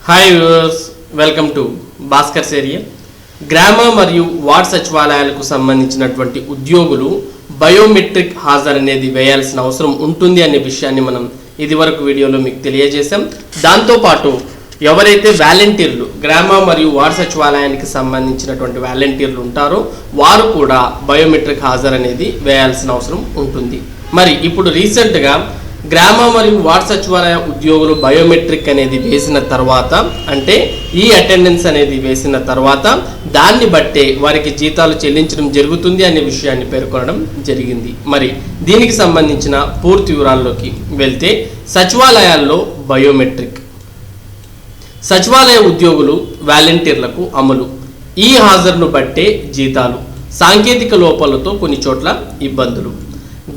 Hi viewers, welcome to Bhaskar's area. గ్రామ మరియు ward సచివాలయాలకు సంబంధించినటువంటి ఉద్యోగులు బయోమెట్రిక్ హాజరు అనేది వేయాల్సిన అవసరం ఉంటుంది అనే విషయాన్ని మనం ఇదివరకు వీడియోలో మీకు తెలియజేశాం. దాంతోపాటు ఎవరైతే వాలంటీర్లు గ్రామ మరియు వార్డ్ సచివాలయానికి సంబంధించినటువంటి వాలంటీర్లు ఉంటారో వారు కూడా బయోమెట్రిక్ హాజరు అనేది వేయాల్సిన అవసరం ఉంటుంది. మరి ఇప్పుడు రీసెంట్గా గ్రామ మరియు వార్డ్ సచివాలయ ఉద్యోగులు బయోమెట్రిక్ అనేది వేసిన తర్వాత, అంటే ఈ అటెండెన్స్ అనేది వేసిన తర్వాత దాన్ని బట్టే వారికి జీతాలు చెల్లించడం జరుగుతుంది అనే విషయాన్ని పేర్కొనడం జరిగింది. మరి దీనికి సంబంధించిన పూర్తి వివరాల్లోకి వెళ్తే, సచివాలయాల్లో బయోమెట్రిక్ సచివాలయ ఉద్యోగులు వాలంటీర్లకు అమలు. ఈ హాజరును బట్టే జీతాలు. సాంకేతిక లోపాలతో కొన్ని చోట్ల ఇబ్బందులు.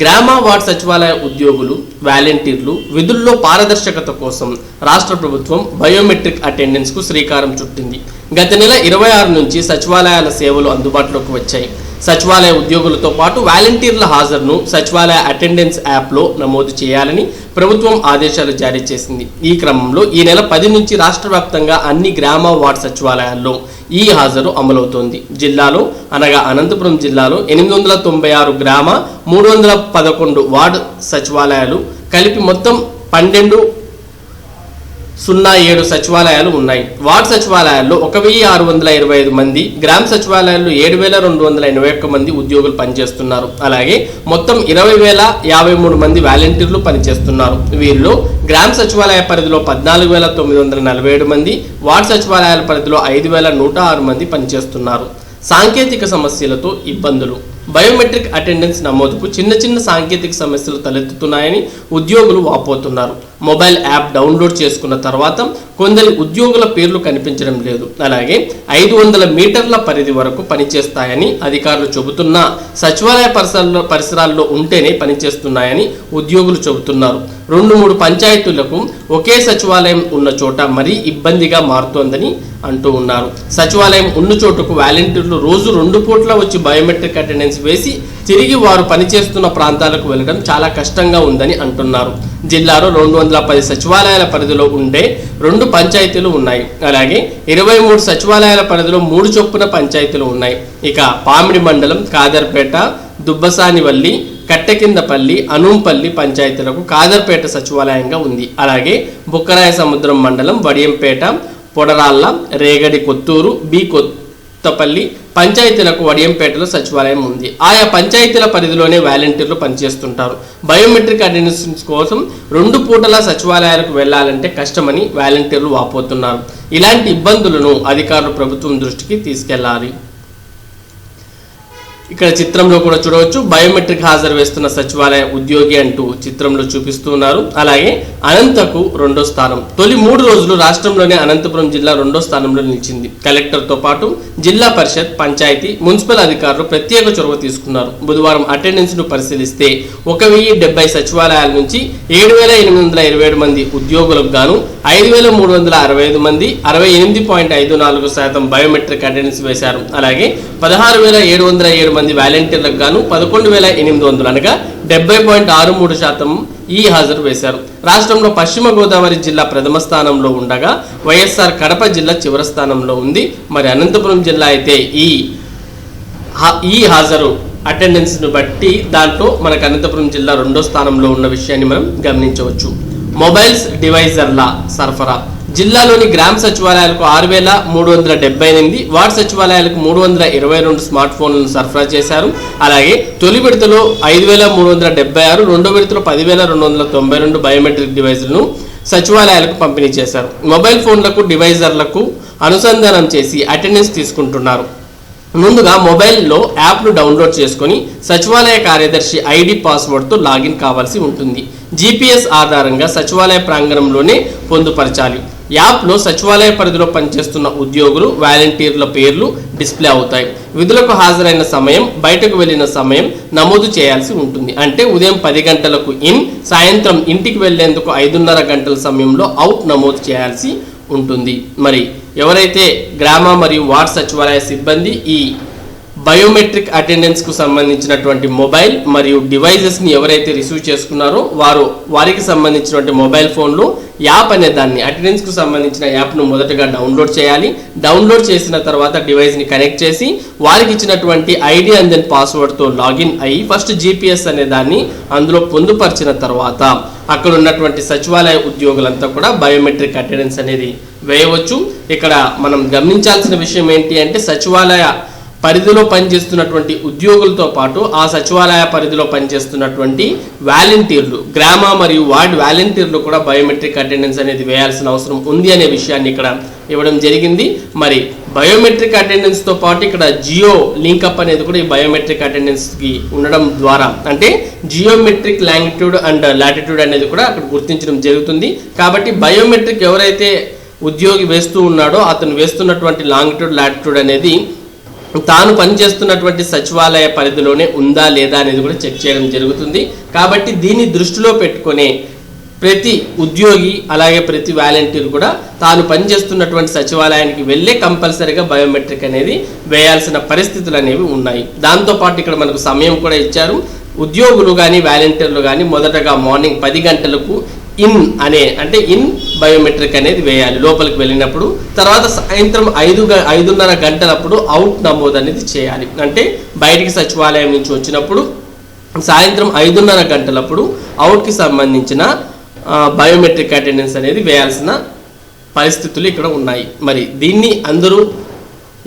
గ్రామ వార్డ్ సచివాలయ ఉద్యోగులు వాలంటీర్లు విధుల్లో పారదర్శకత కోసం రాష్ట్ర ప్రభుత్వం బయోమెట్రిక్ అటెండెన్స్కు శ్రీకారం చుట్టింది. గత నెల 26 నుంచి సచివాలయాల సేవలు అందుబాటులోకి వచ్చాయి. సచివాలయ ఉద్యోగులతో పాటు వాలంటీర్ల హాజరును సచివాలయ అటెండెన్స్ యాప్లో నమోదు చేయాలని ప్రభుత్వం ఆదేశాలు జారీ చేసింది. ఈ క్రమంలో ఈ నెల 10 నుంచి రాష్ట్ర వ్యాప్తంగా అన్ని గ్రామ వార్డ్ సచివాలయాల్లో ఈ హాజరు అమలవుతోంది. జిల్లాలో అనగా అనంతపురం జిల్లాలో 896 గ్రామ 311 వార్డు సచివాలయాలు కలిపి మొత్తం 1207 సచివాలయాలు ఉన్నాయి. వార్డు సచివాలయాల్లో 1625 మంది, గ్రామ సచివాలయాల్లో 7281 మంది ఉద్యోగులు పనిచేస్తున్నారు. అలాగే మొత్తం 20,053 మంది వాలంటీర్లు పనిచేస్తున్నారు. వీరిలో గ్రామ సచివాలయ పరిధిలో 14,947 మంది, వార్డు సచివాలయాల పరిధిలో 5,106 మంది పనిచేస్తున్నారు. సాంకేతిక సమస్యలతో ఇబ్బందులు. బయోమెట్రిక్ అటెండెన్స్ నమోదుకు చిన్న సాంకేతిక సమస్యలు తలెత్తుతున్నాయని ఉద్యోగులు వాపోతున్నారు. మొబైల్ యాప్ డౌన్లోడ్ చేసుకున్న తర్వాత కొందరి ఉద్యోగుల పేర్లు కనిపించడం లేదు. అలాగే 500 మీటర్ల పరిధి వరకు పనిచేస్తాయని అధికారులు చెబుతున్నా సచివాలయ పరిసరాల్లో ఉంటేనే పనిచేస్తున్నాయని ఉద్యోగులు చెబుతున్నారు. 2-3 పంచాయతీలకు ఒకే సచివాలయం ఉన్న చోట మరీ ఇబ్బందిగా మారుతోందని అంటూ ఉన్నారు. సచివాలయం ఉన్న చోటుకు వాలంటీర్లు రోజు 2 పూట్ల వచ్చి బయోమెట్రిక్ అటెండెన్స్ వేసి తిరిగి వారు పనిచేస్తున్న ప్రాంతాలకు వెళ్ళడం చాలా కష్టంగా ఉందని అంటున్నారు. జిల్లాలో 210 సచివాలయాల పరిధిలో ఉండే 2 పంచాయతీలు ఉన్నాయి. అలాగే 23 సచివాలయాల పరిధిలో 3 చొప్పున పంచాయతీలు ఉన్నాయి. ఇక పామిడి మండలం కాదర్పేట, దుబ్బసానివల్లి, కట్టెకిందపల్లి, అనూంపల్లి పంచాయతీలకు కాదర్పేట సచివాలయంగా ఉంది. అలాగే బుక్కరాయ సముద్రం మండలం వడియంపేట, పొడరాళ్ళ, రేగడి కొత్తూరు, బి కొత్తపల్లి పంచాయతీలకు వడియంపేటలో సచివాలయం ఉంది. ఆయా పంచాయతీల పరిధిలోనే వాలంటీర్లు పనిచేస్తుంటారు. బయోమెట్రిక్ అటెండెన్స్ కోసం 2 పూటల సచివాలయాలకు వెళ్లాలంటే కష్టమని వాలంటీర్లు వాపోతున్నారు. ఇలాంటి ఇబ్బందులను అధికారులు ప్రభుత్వం దృష్టికి తీసుకెళ్లాలి. ఇక్కడ చిత్రంలో కూడా చూడవచ్చు, బయోమెట్రిక్ హాజరు వేస్తున్న సచివాలయ ఉద్యోగి అంటూ చిత్రంలో చూపిస్తున్నారు. అలాగే అనంతకు 2వ స్థానం. తొలి 3 రోజులు రాష్ట్రంలోనే అనంతపురం జిల్లా 2వ స్థానంలో నిలిచింది. కలెక్టర్తో పాటు జిల్లా పరిషత్, పంచాయతీ, మున్సిపల్ అధికారులు ప్రత్యేక చొరవ తీసుకున్నారు. బుధవారం అటెండెన్స్ ను పరిశీలిస్తే 1070 సచివాలయాల నుంచి 7,827 మంది ఉద్యోగులకు గాను 5,365 మంది 68.54% బయోమెట్రిక్ అటెండెన్స్ వేశారు. అలాగే 16,707 మంది వాలంటీర్లకు గాను 11,800 అనగా 70.63% ఈ హాజరు వేశారు. రాష్ట్రంలో పశ్చిమ గోదావరి జిల్లా ప్రథమ స్థానంలో ఉండగా వైఎస్ఆర్ కడప జిల్లా చివరి స్థానంలో ఉంది. మరి అనంతపురం జిల్లా అయితే ఈ హాజరు అటెండెన్స్ను బట్టి దాంట్లో మనకు అనంతపురం జిల్లా 2వ స్థానంలో ఉన్న విషయాన్ని మనం గమనించవచ్చు. మొబైల్స్ డివైజర్ల సరఫరా. జిల్లాలోని గ్రామ సచివాలయాలకు 6,378, వార్డు సచివాలయాలకు 322 స్మార్ట్ ఫోన్లను సరఫరా చేశారు. అలాగే తొలి విడతలో 5,376, రెండో విడతలో 10,292 బయోమెట్రిక్ డివైజులను సచివాలయాలకు పంపిణీ చేశారు. మొబైల్ ఫోన్లకు డివైజర్లకు అనుసంధానం చేసి అటెండెన్స్ తీసుకుంటున్నారు. ముందుగా మొబైల్లో యాప్ను డౌన్లోడ్ చేసుకొని సచివాలయ కార్యదర్శి ఐడి, పాస్వర్డ్తో లాగిన్ కావాల్సి ఉంటుంది. GPS ఆధారంగా సచివాలయ ప్రాంగణంలోనే పొందుపరచాలి. యాప్లో సచివాలయ పరిధిలో పనిచేస్తున్న ఉద్యోగులు, వాలంటీర్ల పేర్లు డిస్ప్లే అవుతాయి. విధులకు హాజరైన సమయం, బయటకు వెళ్ళిన సమయం నమోదు చేయాల్సి ఉంటుంది. అంటే ఉదయం 10 గంటలకు ఇన్, సాయంత్రం ఇంటికి వెళ్లేందుకు 5:30 గంటల సమయంలో అవుట్ నమోదు చేయాల్సి ఉంటుంది. మరి ఎవరైతే గ్రామ మరియు వార్డ్ సచివాలయ సిబ్బంది ఈ బయోమెట్రిక్ అటెండెన్స్ కు సంబంధించినటువంటి మొబైల్ మరియు డివైజెస్ ని ఎవరైతే రిసీవ్ చేసుకున్నారో వారికి సంబంధించినటువంటి మొబైల్ ఫోన్లో యాప్ అనే దాన్ని అటెండెన్స్ కు సంబంధించిన యాప్ను మొదటగా డౌన్లోడ్ చేయాలి. డౌన్లోడ్ చేసిన తర్వాత డివైస్ ని కనెక్ట్ చేసి వారికి ఇచ్చినటువంటి ఐడి అండ్ దెన్ పాస్వర్డ్ తో లాగిన్ అయ్యి ఫస్ట్ జిపిఎస్ అనే దాన్ని అందులో పొందుపరిచిన తర్వాత అక్కడ ఉన్నటువంటి సచివాలయ ఉద్యోగులంతా కూడా బయోమెట్రిక్ అటెండెన్స్ అనేది వేయవచ్చు. ఇక్కడ మనం గమనించాల్సిన విషయం ఏంటి అంటే సచివాలయ పరిధిలో పనిచేస్తున్నటువంటి ఉద్యోగులతో పాటు ఆ సచివాలయ పరిధిలో పనిచేస్తున్నటువంటి వాలంటీర్లు, గ్రామ మరియు వార్డ్ వాలంటీర్లు కూడా బయోమెట్రిక్ అటెండెన్స్ అనేది వేయాల్సిన అవసరం ఉంది అనే విషయాన్ని ఇక్కడ ఇవ్వడం జరిగింది. మరి బయోమెట్రిక్ అటెండెన్స్ తో పాటు ఇక్కడ జియో లింకప్ అనేది కూడా ఈ బయోమెట్రిక్ అటెండెన్స్ కి ఉండడం ద్వారా అంటే జియోమెట్రిక్ లాంగిట్యూడ్ అండ్ లాటిట్యూడ్ అనేది కూడా అక్కడ గుర్తించడం జరుగుతుంది. కాబట్టి బయోమెట్రిక్ ఎవరైతే ఉద్యోగి వేస్తూ ఉన్నాడో అతను వేస్తున్నటువంటి లాంగిట్యూడ్ లాటిట్యూడ్ అనేది తాను పనిచేస్తున్నటువంటి సచివాలయ పరిధిలోనే ఉందా లేదా అనేది కూడా చెక్ చేయడం జరుగుతుంది. కాబట్టి దీన్ని దృష్టిలో పెట్టుకునే ప్రతి ఉద్యోగి అలాగే ప్రతి వాలంటీర్ కూడా తాను పనిచేస్తున్నటువంటి సచివాలయానికి వెళ్ళే కంపల్సరీగా బయోమెట్రిక్ అనేది వేయాల్సిన పరిస్థితులు అనేవి ఉన్నాయి. దాంతోపాటు ఇక్కడ మనకు సమయం కూడా ఇచ్చారు. ఉద్యోగులు కానీ వాలంటీర్లు కానీ మొదటగా మార్నింగ్ 10 గంటలకు ఇన్ బయోమెట్రిక్ అనేది వేయాలి లోపలికి వెళ్ళినప్పుడు. తర్వాత సాయంత్రం 5:30 గంటలప్పుడు అవుట్ నమోదు అనేది చేయాలి. అంటే బయటికి సచివాలయం నుంచి వచ్చినప్పుడు సాయంత్రం 5:30 గంటలప్పుడు అవుట్కి సంబంధించిన బయోమెట్రిక్ అటెండెన్స్ అనేది వేయాల్సిన పరిస్థితులు ఇక్కడ ఉన్నాయి. మరి దీన్ని అందరూ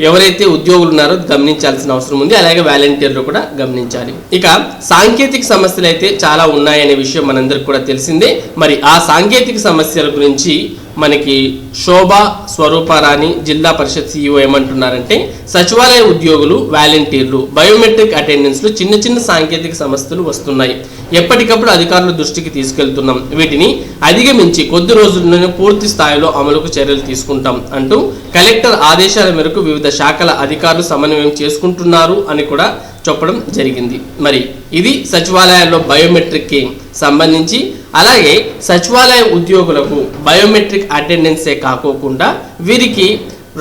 ఎవరైతే ఉద్యోగులు ఉన్నారో గమనించాల్సిన అవసరం ఉంది. అలాగే వాలంటీర్లు కూడా గమనించాలి. ఇక సాంకేతిక సమస్యలు అయితే చాలా ఉన్నాయనే విషయం మనందరికి కూడా తెలిసిందే. మరి ఆ సాంకేతిక సమస్యల గురించి మనకి శోభా స్వరూపారాణి జిల్లా పరిషత్ సిఇఓ ఏమంటున్నారంటే సచివాలయ ఉద్యోగులు వాలంటీర్లు బయోమెట్రిక్ అటెండెన్స్ లో చిన్న చిన్న సాంకేతిక సమస్యలు వస్తున్నాయి. ఎప్పటికప్పుడు అధికారుల దృష్టికి తీసుకెళ్తున్నాం. వీటిని అధిగమించి కొద్ది రోజుల్లోనే పూర్తి స్థాయిలో అమలుకు చర్యలు తీసుకుంటాం అంటూ కలెక్టర్ ఆదేశాల మేరకు వివిధ శాఖల అధికారులు సమన్వయం చేసుకుంటున్నారు అని కూడా చెప్పడం జరిగింది. మరి ఇది సచివాలయాల్లో బయోమెట్రిక్ కి సంబంధించి. అలాగే సచివాలయ ఉద్యోగులకు బయోమెట్రిక్ అటెండెన్సే కాకోకుండా వీరికి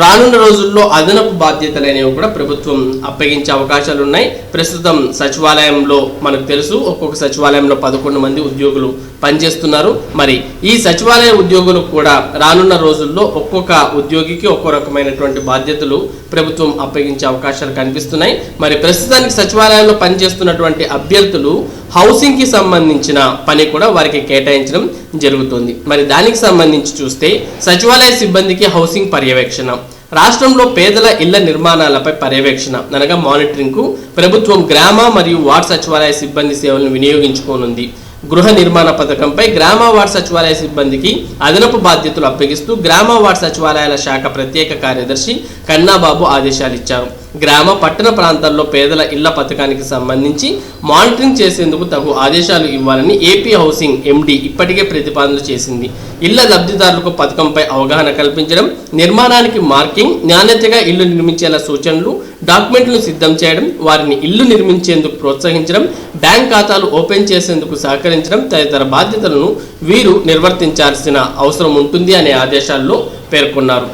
రానున్న రోజుల్లో అదనపు బాధ్యతలు అనేవి కూడా ప్రభుత్వం అప్పగించే అవకాశాలు ఉన్నాయి. ప్రస్తుతం సచివాలయంలో మనకు తెలుసు ఒక్కొక్క సచివాలయంలో 11 మంది ఉద్యోగులు పనిచేస్తున్నారు. మరి ఈ సచివాలయ ఉద్యోగులకు కూడా రానున్న రోజుల్లో ఒక్కొక్క ఉద్యోగికి ఒక్కో రకమైనటువంటి బాధ్యతలు ప్రభుత్వం అప్పగించే అవకాశాలు కనిపిస్తున్నాయి. మరి ప్రస్తుతానికి సచివాలయంలో పనిచేస్తున్నటువంటి అభ్యర్థులు హౌసింగ్ కి సంబంధించిన పని కూడా వారికి కేటాయించడం జరుగుతుంది. మరి దానికి సంబంధించి చూస్తే సచివాలయ సిబ్బందికి హౌసింగ్ పర్యవేక్షణ, రాష్ట్రంలో పేదల ఇళ్ల నిర్మాణాలపై పర్యవేక్షణ అనగా మానిటరింగ్ కు ప్రభుత్వం గ్రామ మరియు వార్డ్ సచివాలయ సిబ్బంది సేవలను వినియోగించుకోనుంది. గృహ నిర్మాణ పథకంపై గ్రామ వార్డ్ సచివాలయ సిబ్బందికి అదనపు బాధ్యతలు అప్పగిస్తూ గ్రామ వార్డ్ సచివాలయాల శాఖ ప్రత్యేక కార్యదర్శి కన్నాబాబు ఆదేశాలు ఇచ్చారు. గ్రామ పట్టణ ప్రాంతాల్లో పేదల ఇళ్ల పథకానికి సంబంధించి మానిటరింగ్ చేసేందుకు తగు ఆదేశాలు ఇవ్వాలని ఏపీ హౌసింగ్ ఎండి ఇప్పటికే ప్రతిపాదనలు చేసింది. ఇళ్ల లబ్ధిదారులకు పథకంపై అవగాహన కల్పించడం, నిర్మాణానికి మార్కింగ్, నాణ్యతగా ఇల్లు నిర్మించేలా సూచనలు, డాక్యుమెంట్లను సిద్ధం చేయడం, వారిని ఇల్లు నిర్మించేందుకు ప్రోత్సహించడం, బ్యాంక్ ఖాతాలు ఓపెన్ చేసేందుకు సహకరించడం తదితర బాధ్యతలను వీరు నిర్వర్తించాల్సిన అవసరం ఉంటుంది అనే ఆదేశాల్లో పేర్కొన్నారు.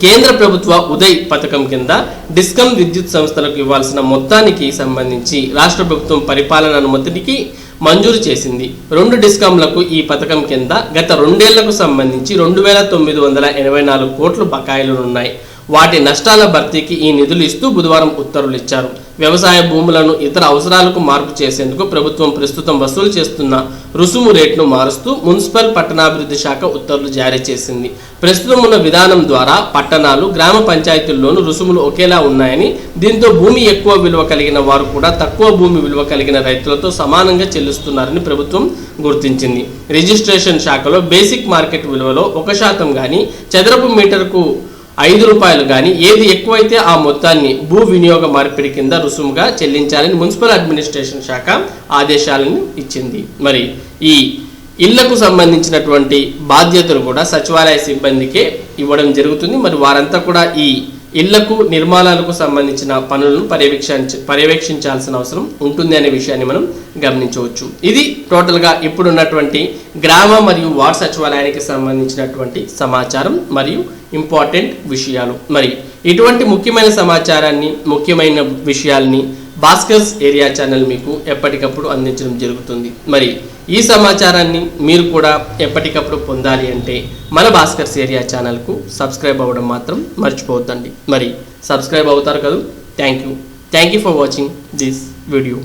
కేంద్ర ప్రభుత్వ ఉదయ్ పథకం కింద డిస్కమ్ విద్యుత్ సంస్థలకు ఇవ్వాల్సిన మొత్తానికి సంబంధించి రాష్ట్ర ప్రభుత్వం పరిపాలన అనుమతికి మంజూరు చేసింది. 2 డిస్కాంలకు ఈ పథకం కింద గత 2 ఏళ్లకు సంబంధించి 2,984 కోట్ల బకాయిలు ఉన్నాయి. వాటి నష్టాల భర్తీకి ఈ నిధులు ఇస్తూ బుధవారం ఉత్తర్వులు ఇచ్చారు. వ్యవసాయ భూములను ఇతర అవసరాలకు మార్పు చేసేందుకు ప్రభుత్వం ప్రస్తుతం వసూలు చేస్తున్న రుసుము రేటును మారుస్తూ మున్సిపల్ పట్టణాభివృద్ధి శాఖ ఉత్తర్వులు జారీ చేసింది. ప్రస్తుతం ఉన్న విధానం ద్వారా పట్టణాలు, గ్రామ పంచాయతీల్లోనూ రుసుములు ఒకేలా ఉన్నాయని, దీంతో భూమి ఎక్కువ విలువ కలిగిన వారు కూడా తక్కువ భూమి విలువ కలిగిన రైతులతో సమానంగా చెల్లిస్తున్నారని ప్రభుత్వం గుర్తించింది. రిజిస్ట్రేషన్ శాఖలో బేసిక్ మార్కెట్ విలువలో 1% కానీ, చదరపు మీటర్కు 5 రూపాయలు కానీ ఏది ఎక్కువైతే ఆ మొత్తాన్ని భూ వినియోగ మార్పిడి కింద రుసుముగా చెల్లించాలని మున్సిపల్ అడ్మినిస్ట్రేషన్ శాఖ ఆదేశాలను ఇచ్చింది. మరి ఈ ఇళ్లకు సంబంధించినటువంటి బాధ్యతలు కూడా సచివాలయ సిబ్బందికే ఇవ్వడం జరుగుతుంది. మరి వారంతా కూడా ఈ ఇళ్లకు నిర్మాణాలకు సంబంధించిన పనులను పర్యవేక్షించాల్సిన అవసరం ఉంటుంది అనే విషయాన్ని మనం గమనించవచ్చు. ఇది టోటల్గా ఇప్పుడున్నటువంటి గ్రామ మరియు వార్డు సచివాలయానికి సంబంధించినటువంటి సమాచారం మరియు ఇంపార్టెంట్ విషయాలు. మరి ఇటువంటి ముఖ్యమైన సమాచారాన్ని, ముఖ్యమైన విషయాల్ని భాస్కర్స్ ఏరియా ఛానల్ మీకు ఎప్పటికప్పుడు అందించడం జరుగుతుంది. మరి ఈ సమాచారాన్ని మీరు కూడా ఎప్పటికప్పుడు పొందాలి అంటే మన భాస్కర్స్ ఏరియా ఛానల్కు సబ్స్క్రైబ్ అవ్వడం మాత్రం మర్చిపోవద్దండి. మరి సబ్స్క్రైబ్ అవుతారు కదా. Thank you for watching this video.